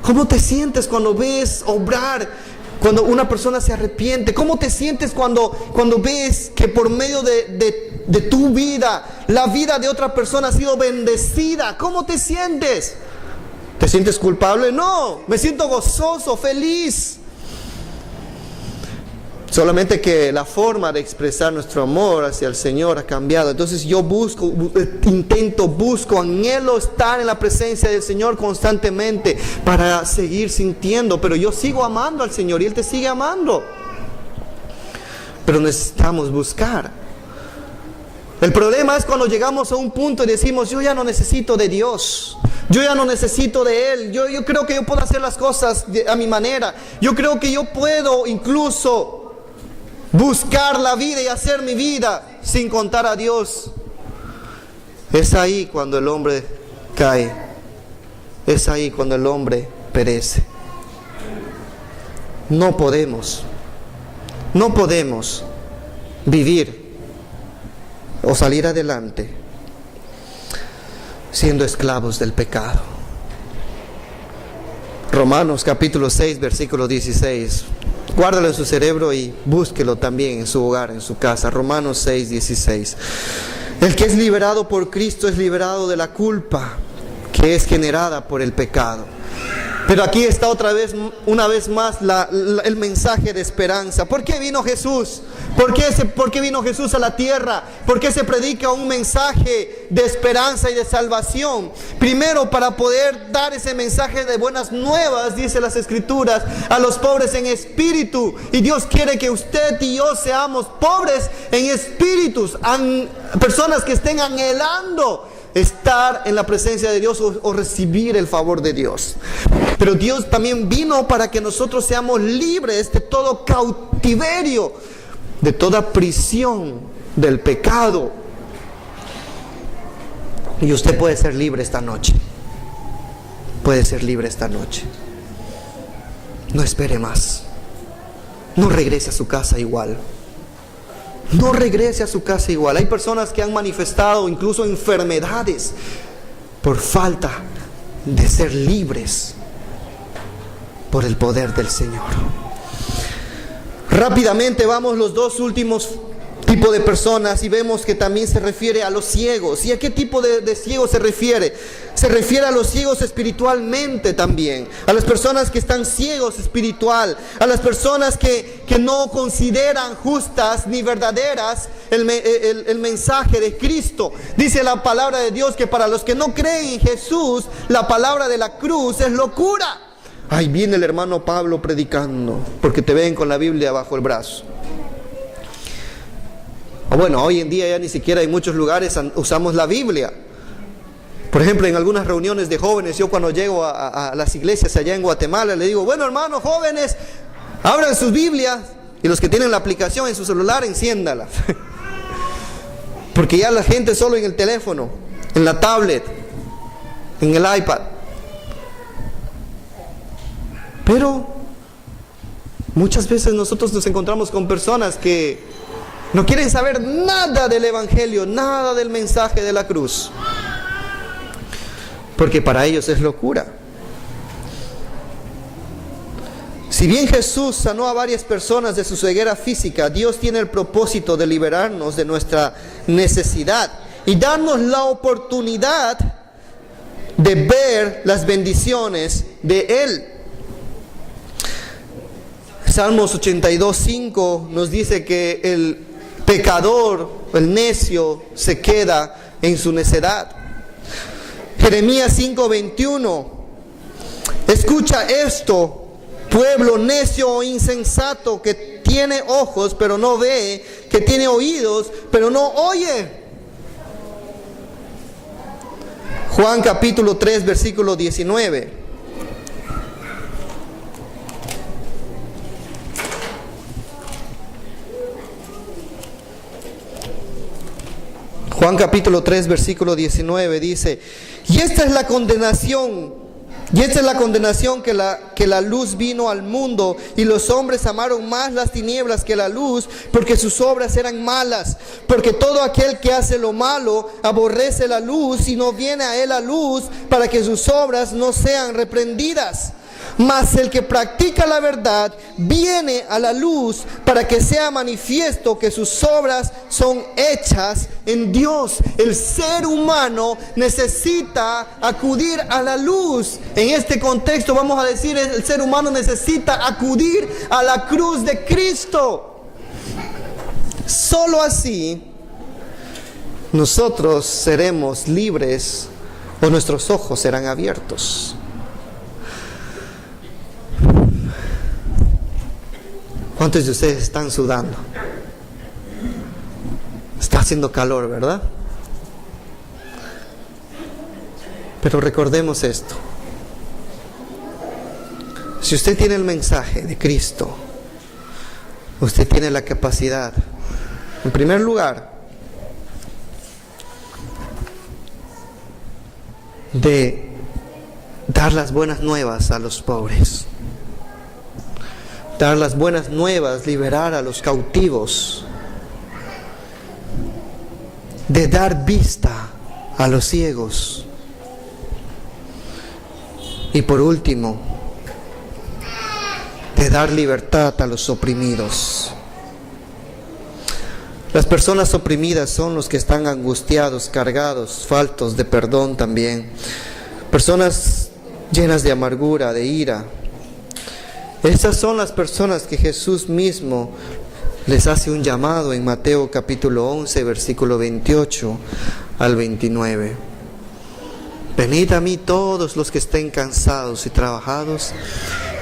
¿Cómo te sientes cuando ves obrar, cuando una persona se arrepiente? ¿Cómo te sientes cuando ves que por medio de tu vida, la vida de otra persona ha sido bendecida? ¿Cómo te sientes? ¿Te sientes culpable? No, me siento gozoso, feliz. Solamente que la forma de expresar nuestro amor hacia el Señor ha cambiado. Entonces yo busco, anhelo estar en la presencia del Señor constantemente para seguir sintiendo. Pero yo sigo amando al Señor y Él te sigue amando. Pero necesitamos buscar. El problema es cuando llegamos a un punto y decimos, yo ya no necesito de Dios. Yo ya no necesito de Él. Yo creo que yo puedo hacer las cosas a mi manera. Yo creo que yo puedo incluso buscar la vida y hacer mi vida sin contar a Dios. Es ahí cuando el hombre cae. Es ahí cuando el hombre perece. No podemos vivir o salir adelante siendo esclavos del pecado. Romanos capítulo 6, versículo 16. Guárdalo en su cerebro y búsquelo también en su hogar, en su casa. Romanos 6, 16. El que es liberado por Cristo es liberado de la culpa que es generada por el pecado. Pero aquí está una vez más el mensaje de esperanza. ¿Por qué vino Jesús? ¿Por qué vino Jesús a la tierra? ¿Por qué se predica un mensaje de esperanza y de salvación? Primero, para poder dar ese mensaje de buenas nuevas, dice las Escrituras, a los pobres en espíritu. Y Dios quiere que usted y yo seamos pobres en espíritus, personas que estén anhelando estar en la presencia de Dios o recibir el favor de Dios. Pero Dios también vino para que nosotros seamos libres de todo cautiverio, de toda prisión del pecado. Y usted puede ser libre esta noche. Puede ser libre esta noche. No espere más. No regrese a su casa igual. No regrese a su casa igual. Hay personas que han manifestado incluso enfermedades por falta de ser libres por el poder del Señor. Rápidamente vamos los dos últimos tipos de personas y vemos que también se refiere a los ciegos. ¿Y a qué tipo de ciegos se refiere? Se refiere a los ciegos espiritualmente también, a las personas que están ciegos espiritual, a las personas que no consideran justas ni verdaderas el mensaje de Cristo. Dice la palabra de Dios que para los que no creen en Jesús, la palabra de la cruz es locura. Ahí viene el hermano Pablo predicando, porque te ven con la Biblia bajo el brazo. Bueno, hoy en día ya ni siquiera en muchos lugares usamos la Biblia. Por ejemplo, en algunas reuniones de jóvenes, yo cuando llego a las iglesias allá en Guatemala, le digo, bueno hermanos jóvenes, abran sus Biblias, y los que tienen la aplicación en su celular, enciéndala. Porque ya la gente solo en el teléfono, en la tablet, en el iPad. Pero muchas veces nosotros nos encontramos con personas que no quieren saber nada del Evangelio, nada del mensaje de la cruz, porque para ellos es locura. Si bien Jesús sanó a varias personas de su ceguera física, Dios tiene el propósito de liberarnos de nuestra necesidad y darnos la oportunidad de ver las bendiciones de Él. Salmos 82:5 nos dice que el pecador, el necio, se queda en su necedad. Jeremías 5:21, escucha esto, pueblo necio o insensato, que tiene ojos pero no ve, que tiene oídos pero no oye. Juan capítulo 3 versículo 19. Juan capítulo 3 versículo 19 dice, y esta es la condenación que la luz vino al mundo, y los hombres amaron más las tinieblas que la luz, porque sus obras eran malas. Porque todo aquel que hace lo malo aborrece la luz y no viene a él la luz, para que sus obras no sean reprendidas. Mas el que practica la verdad viene a la luz, para que sea manifiesto que sus obras son hechas en Dios. El ser humano necesita acudir a la luz. En este contexto vamos a decir, el ser humano necesita acudir a la cruz de Cristo. Solo así nosotros seremos libres, o nuestros ojos serán abiertos. ¿Cuántos de ustedes están sudando? Está haciendo calor, ¿verdad? Pero recordemos esto. Si usted tiene el mensaje de Cristo, usted tiene la capacidad, en primer lugar, de dar las buenas nuevas a los pobres. Dar las buenas nuevas, liberar a los cautivos, de dar vista a los ciegos, y por último, de dar libertad a los oprimidos. Las personas oprimidas son los que están angustiados, cargados, faltos de perdón también. Personas llenas de amargura, de ira. Estas son las personas que Jesús mismo les hace un llamado en Mateo capítulo 11, versículo 28 al 29. Venid a mí todos los que estén cansados y trabajados,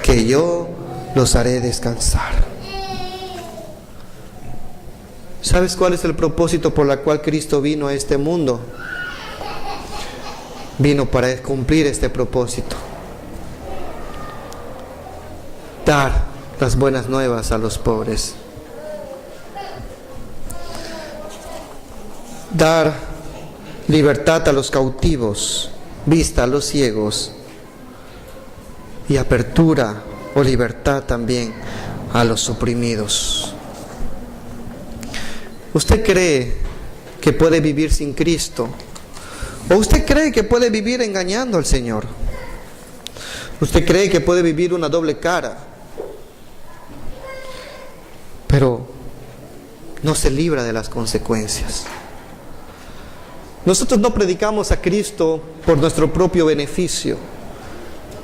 que yo los haré descansar. ¿Sabes cuál es el propósito por el cual Cristo vino a este mundo? Vino para cumplir este propósito. Dar las buenas nuevas a los pobres. Dar libertad a los cautivos, vista a los ciegos y apertura o libertad también a los oprimidos. ¿Usted cree que puede vivir sin Cristo? ¿O usted cree que puede vivir engañando al Señor? ¿Usted cree que puede vivir una doble cara? Pero no se libra de las consecuencias. Nosotros no predicamos a Cristo por nuestro propio beneficio.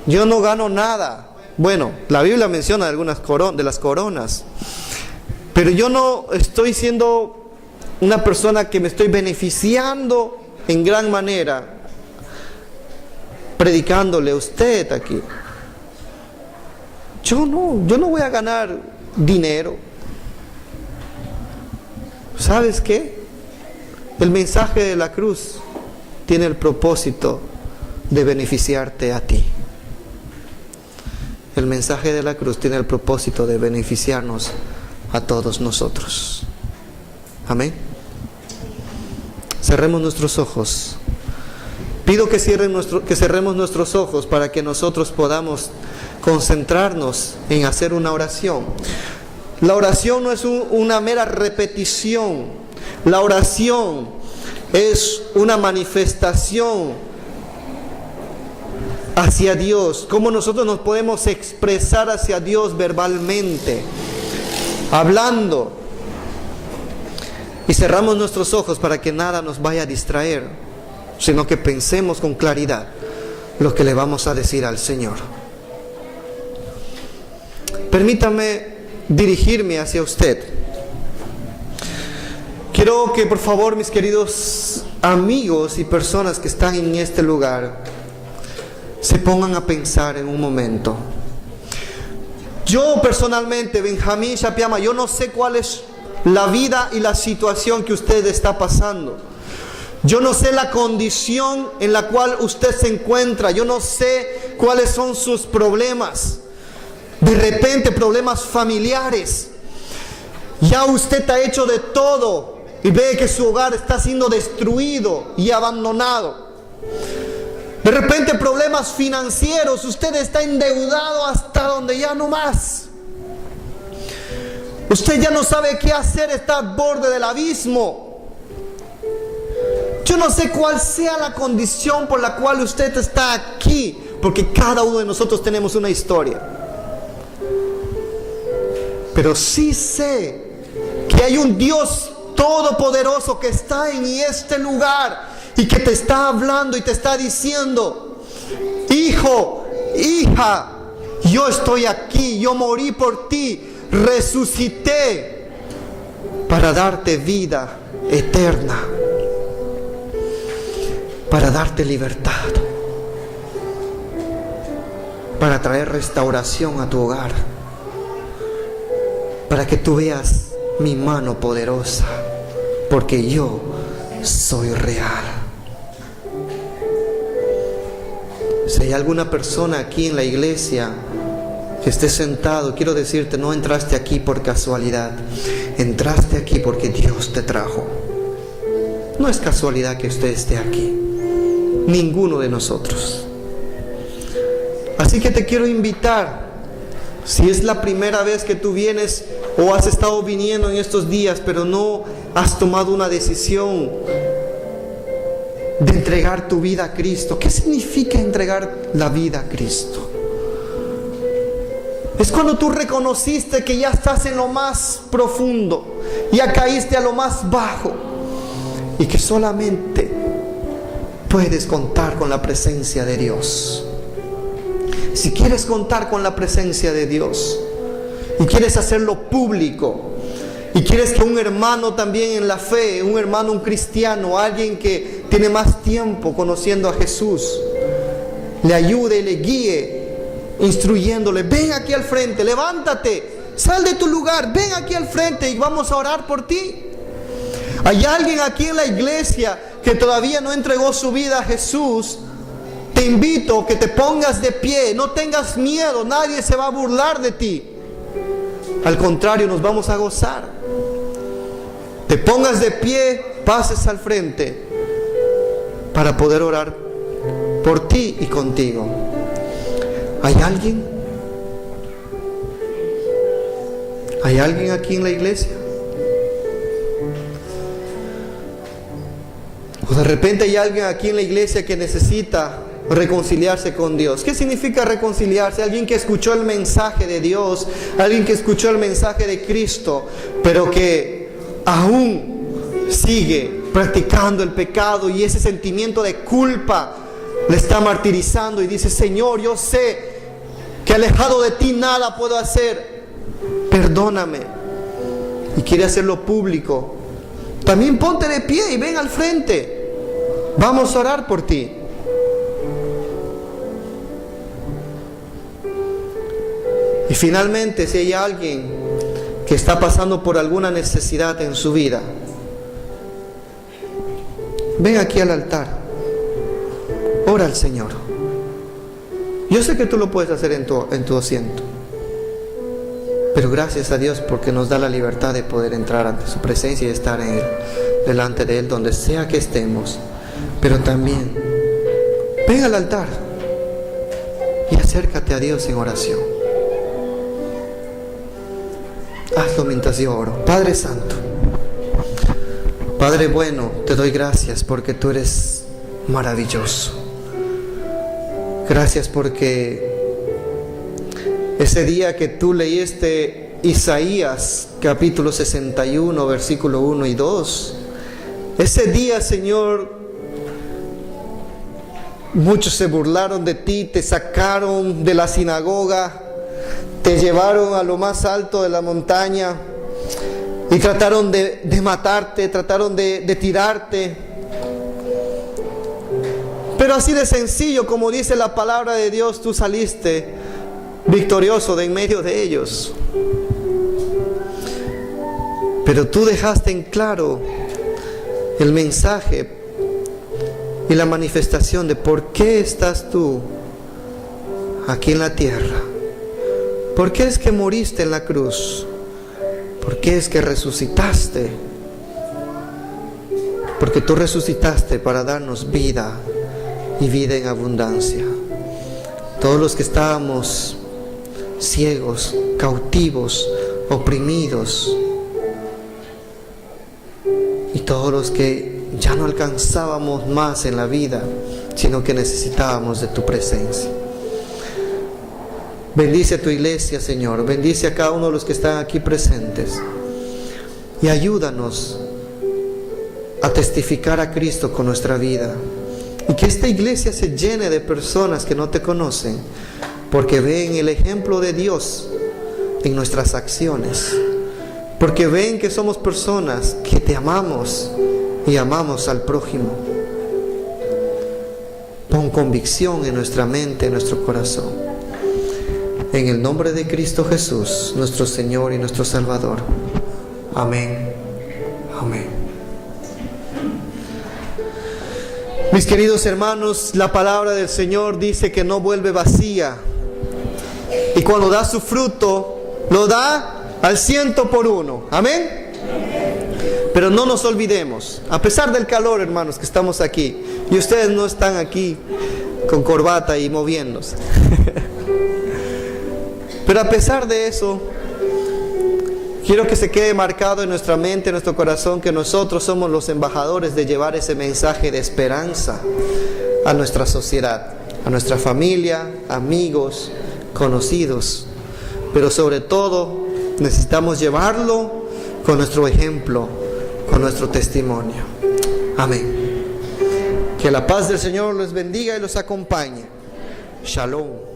Yo no gano nada. Bueno, la Biblia menciona algunas de las coronas. Pero yo no estoy siendo una persona que me estoy beneficiando en gran manera predicándole a usted aquí. Yo no voy a ganar dinero. ¿Sabes qué? El mensaje de la cruz tiene el propósito de beneficiarte a ti. El mensaje de la cruz tiene el propósito de beneficiarnos a todos nosotros. Amén. Cerremos nuestros ojos. Pido que cerremos nuestros ojos para que nosotros podamos concentrarnos en hacer una oración. La oración no es una mera repetición. La oración es una manifestación hacia Dios. Cómo nosotros nos podemos expresar hacia Dios verbalmente, hablando. Y cerramos nuestros ojos para que nada nos vaya a distraer, sino que pensemos con claridad lo que le vamos a decir al Señor. Permítame dirigirme hacia usted. Quiero que por favor, mis queridos amigos y personas que están en este lugar, se pongan a pensar en un momento. Yo personalmente, Benjamín Shapiama, yo no sé cuál es la vida y la situación que usted está pasando. Yo no sé la condición en la cual usted se encuentra. Yo no sé cuáles son sus problemas. De repente problemas familiares. Ya usted ha hecho de todo y ve que su hogar está siendo destruido y abandonado. De repente problemas financieros. Usted está endeudado hasta donde ya no más. Usted ya no sabe qué hacer, está al borde del abismo. Yo no sé cuál sea la condición por la cual usted está aquí, porque cada uno de nosotros tenemos una historia. Pero sí sé que hay un Dios todopoderoso que está en este lugar y que te está hablando y te está diciendo: hijo, hija, yo estoy aquí, yo morí por ti, resucité para darte vida eterna, para darte libertad, para traer restauración a tu hogar, para que tú veas mi mano poderosa, porque yo soy real. Si hay alguna persona aquí en la iglesia que esté sentado, quiero decirte, no entraste aquí por casualidad. Entraste aquí porque Dios te trajo. No es casualidad que usted esté aquí. Ninguno de nosotros. Así que te quiero invitar, si es la primera vez que tú vienes o has estado viniendo en estos días, pero no has tomado una decisión de entregar tu vida a Cristo. ¿Qué significa entregar la vida a Cristo? Es cuando tú reconociste que ya estás en lo más profundo, ya caíste a lo más bajo y que solamente puedes contar con la presencia de Dios. Si quieres contar con la presencia de Dios y quieres hacerlo público, y quieres que un hermano también en la fe, un hermano, un cristiano, alguien que tiene más tiempo conociendo a Jesús, le ayude y le guíe, instruyéndole: ven aquí al frente, levántate, sal de tu lugar, ven aquí al frente y vamos a orar por ti. Hay alguien aquí en la iglesia que todavía no entregó su vida a Jesús. Te invito a que te pongas de pie, no tengas miedo, nadie se va a burlar de ti. Al contrario, nos vamos a gozar. Te pongas de pie, pases al frente para poder orar por ti y contigo. ¿Hay alguien? ¿Hay alguien aquí en la iglesia? O de repente hay alguien aquí en la iglesia que necesita reconciliarse con Dios. ¿Qué significa reconciliarse? Alguien que escuchó el mensaje de Dios, alguien que escuchó el mensaje de Cristo, pero que aún sigue practicando el pecado y ese sentimiento de culpa le está martirizando y dice: Señor, yo sé que alejado de ti nada puedo hacer, perdóname. Y quiere hacerlo público. También ponte de pie y ven al frente, vamos a orar por ti. Y finalmente, si hay alguien que está pasando por alguna necesidad en su vida, ven aquí al altar, ora al Señor. Yo sé que tú lo puedes hacer en tu asiento, pero gracias a Dios porque nos da la libertad de poder entrar ante su presencia y estar en Él, delante de Él, donde sea que estemos. Pero también ven al altar y acércate a Dios en oración. Hazlo mientras yo oro. Padre Santo, Padre bueno, te doy gracias porque tú eres maravilloso. Gracias porque ese día que tú leíste Isaías capítulo 61 versículo 1 y 2, ese día, Señor, muchos se burlaron de ti, te sacaron de la sinagoga, te llevaron a lo más alto de la montaña y trataron de matarte, trataron de tirarte. Pero así de sencillo, como dice la palabra de Dios, tú saliste victorioso de en medio de ellos. Pero tú dejaste en claro el mensaje y la manifestación de por qué estás tú aquí en la tierra. ¿Por qué es que moriste en la cruz? ¿Por qué es que resucitaste? Porque tú resucitaste para darnos vida y vida en abundancia. Todos los que estábamos ciegos, cautivos, oprimidos, y todos los que ya no alcanzábamos más en la vida, sino que necesitábamos de tu presencia. Bendice a tu iglesia, Señor. Bendice a cada uno de los que están aquí presentes. Y ayúdanos a testificar a Cristo con nuestra vida. Y que esta iglesia se llene de personas que no te conocen, porque ven el ejemplo de Dios en nuestras acciones. Porque ven que somos personas que te amamos y amamos al prójimo. Pon convicción en nuestra mente, en nuestro corazón. En el nombre de Cristo Jesús, nuestro Señor y nuestro Salvador. Amén. Amén. Mis queridos hermanos, la palabra del Señor dice que no vuelve vacía. Y cuando da su fruto, lo da al 100%. Amén. Pero no nos olvidemos, a pesar del calor, hermanos, que estamos aquí, y ustedes no están aquí con corbata y moviéndose. Pero a pesar de eso, quiero que se quede marcado en nuestra mente, en nuestro corazón, que nosotros somos los embajadores de llevar ese mensaje de esperanza a nuestra sociedad, a nuestra familia, amigos, conocidos. Pero sobre todo, necesitamos llevarlo con nuestro ejemplo, con nuestro testimonio. Amén. Que la paz del Señor los bendiga y los acompañe. Shalom.